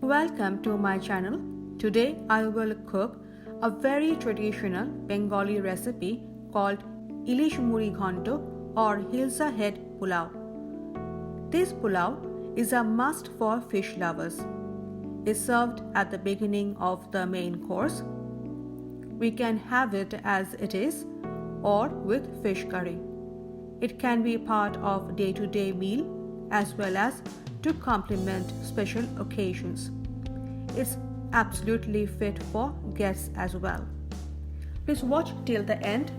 Welcome to my channel. Today I will cook a very traditional Bengali recipe called Ilish muri ghonto or Hilsa Head Pulao. This pulao is a must for fish lovers. It's served at the beginning of the main course. We can have it as it is or with fish curry. It can be part of day-to-day meal as well as to complement special occasions. It's absolutely fit for guests as well. Please watch till the end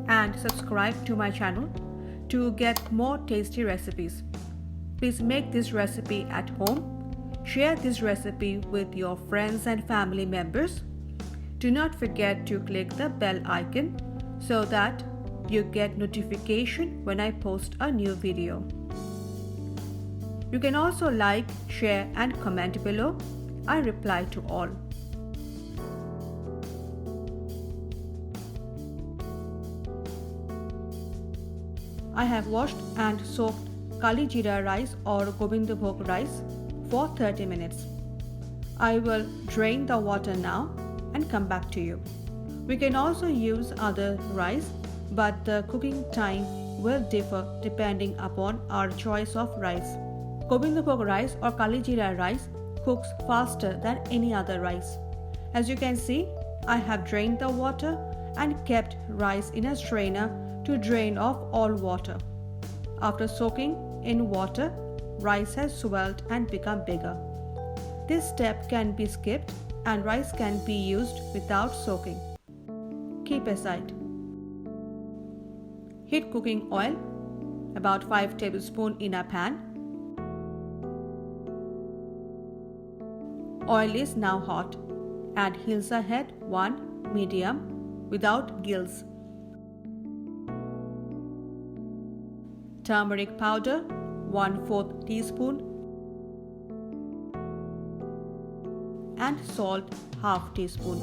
and subscribe to my channel to get more tasty recipes. Please make this recipe at home. Share this recipe with your friends and family members. Do not forget to click the bell icon so that you get notification when I post a new video. You can also like, share and comment below. I reply to all. I have washed and soaked Kalijeera rice or Gobindo Bhog rice for 30 minutes. I will drain the water now and come back to you. We can also use other rice, but the cooking time will differ depending upon our choice of rice. Gobindo Bhog rice or Kalijeera rice cooks faster than any other rice. As you can see, I have drained the water and kept rice in a strainer to drain off all water. After soaking in water, rice has swelled and become bigger. This step can be skipped and rice can be used without soaking. Keep aside. Heat cooking oil, about 5 tablespoons in a pan. Oil is now hot. Add Hilsa Head 1 medium without gills. Turmeric powder 1/4 teaspoon and salt half teaspoon.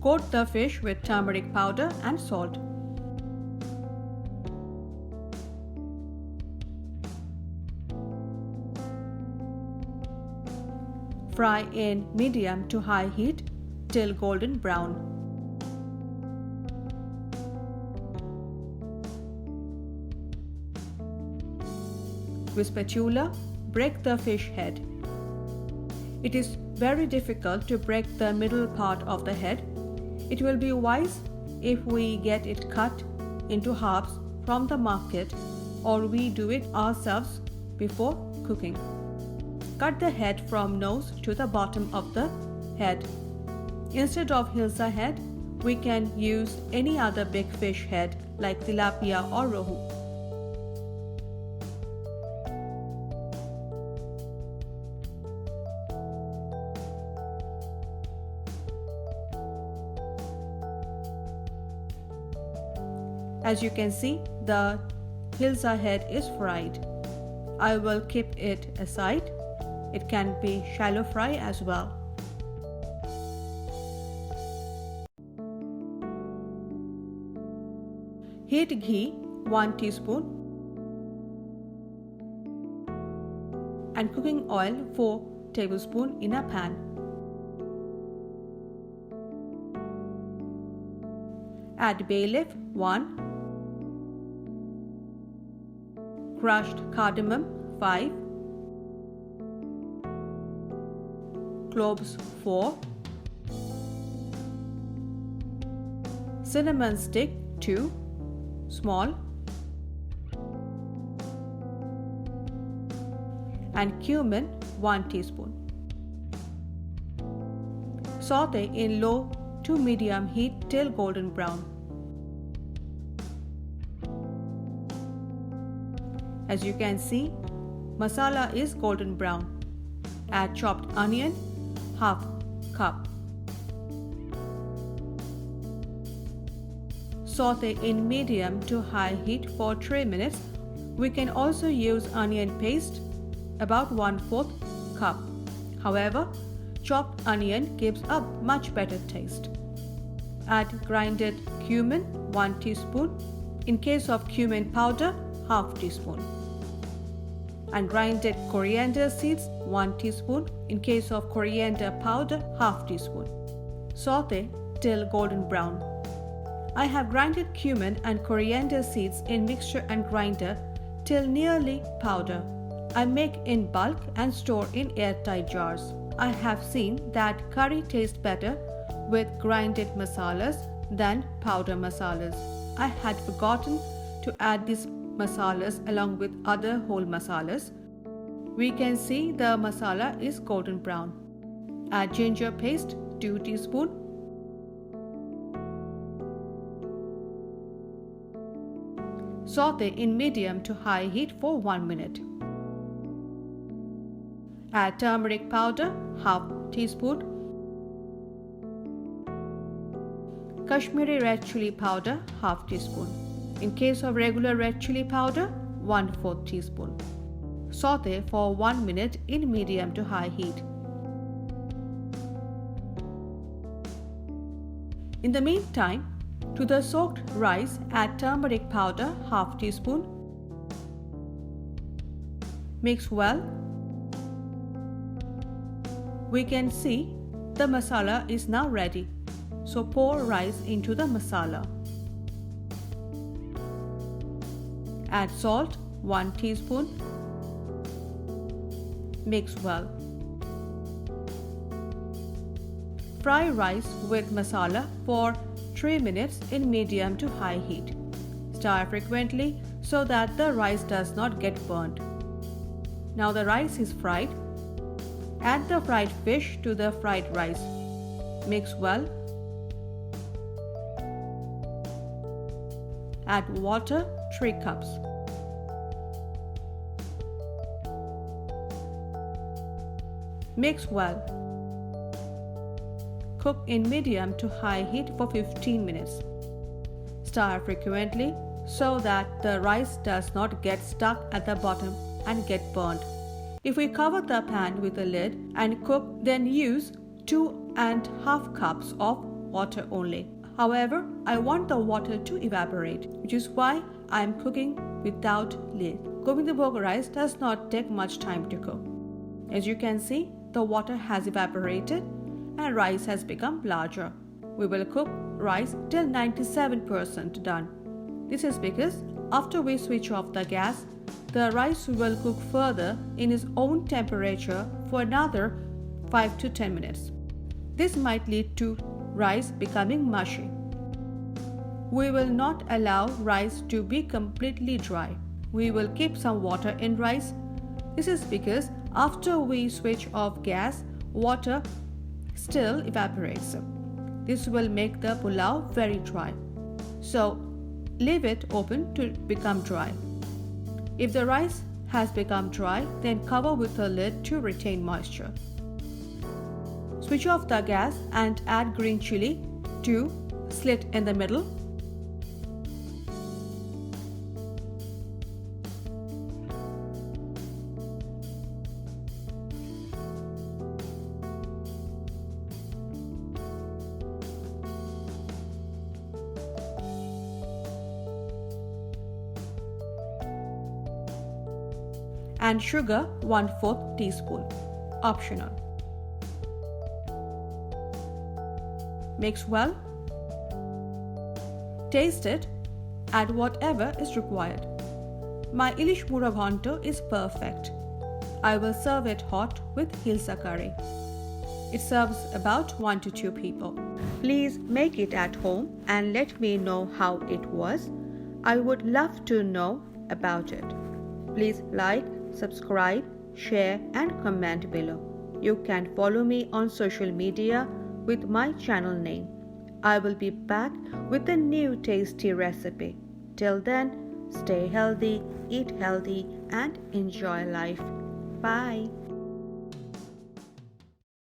Coat the fish with turmeric powder and salt. Fry in medium to high heat till golden brown. With spatula, break the fish head. It is very difficult to break the middle part of the head. It will be wise if we get it cut into halves from the market or we do it ourselves before cooking. Cut the head from nose to the bottom of the head. Instead of Hilsa head, we can use any other big fish head like tilapia or rohu. As you can see, the Hilsa head is fried. I will keep it aside. It can be shallow fry as well. Heat ghee 1 teaspoon and cooking oil 4 tablespoons in a pan. Add bay leaf 1, crushed cardamom 5, cloves 4, cinnamon stick 2, small, and cumin 1 teaspoon. Saute in low to medium heat till golden brown. As you can see, masala is golden brown. Add chopped onion, half cup. Saute in medium to high heat for 3 minutes. We can also use onion paste, about 1/4 cup. However, chopped onion gives a much better taste. Add grinded cumin 1 teaspoon. In case of cumin powder, half teaspoon. and grinded coriander seeds 1 teaspoon. In case of coriander powder, half teaspoon. Saute till golden brown. I have grinded cumin and coriander seeds in mixture and grinder till nearly powder. I make in bulk and store in airtight jars. I have seen that curry tastes better with grinded masalas than powder masalas. I had forgotten to add these masalas along with other whole masalas. We can see the masala is golden brown. Add ginger paste 2 teaspoon. Saute in medium to high heat for 1 minute. Add turmeric powder half teaspoon. Kashmiri red chilli powder half teaspoon. In case of regular red chilli powder, 1/4 teaspoon. Saute for 1 minute in medium to high heat. In the meantime, to the soaked rice, add turmeric powder half teaspoon. Mix well. We can see the masala is now ready. So pour rice into the masala. Add salt 1 teaspoon. Mix well. Fry rice with masala for 3 minutes in medium to high heat. Stir frequently so that the rice does not get burnt. Now the rice is fried. Add the fried fish to the fried rice. Mix well. Add water 3 cups. Mix well. Cook in medium to high heat for 15 minutes. Stir frequently so that the rice does not get stuck at the bottom and get burnt. If we cover the pan with a lid and cook, then use 2.5 cups of water only. However, I want the water to evaporate, which is why I am cooking without lid. Gobindo Bhog rice does not take much time to cook. As you can see, the water has evaporated and rice has become larger. We will cook rice till 97% done. This is because after we switch off the gas, the rice will cook further in its own temperature for another 5 to 10 minutes. This might lead to rice becoming mushy. We will not allow rice to be completely dry. We will keep some water in rice. This is because after we switch off gas, water still evaporates. This will make the pulao very dry. So leave it open to become dry. If the rice has become dry, then cover with a lid to retain moisture. Switch off the gas and add green chilli to slit in the middle. And sugar 1/4 teaspoon, optional. Mix well. Taste it. Add whatever is required. My Ilish ghonto is perfect. I will serve it hot with Hilsa curry. It serves about 1 to 2 people. Please make it at home and let me know how it was. I would love to know about it. Please like, subscribe, share and comment below. You can follow me on social media with my channel name. I will be back with a new tasty recipe. Till then, stay healthy, eat healthy and enjoy life. Bye.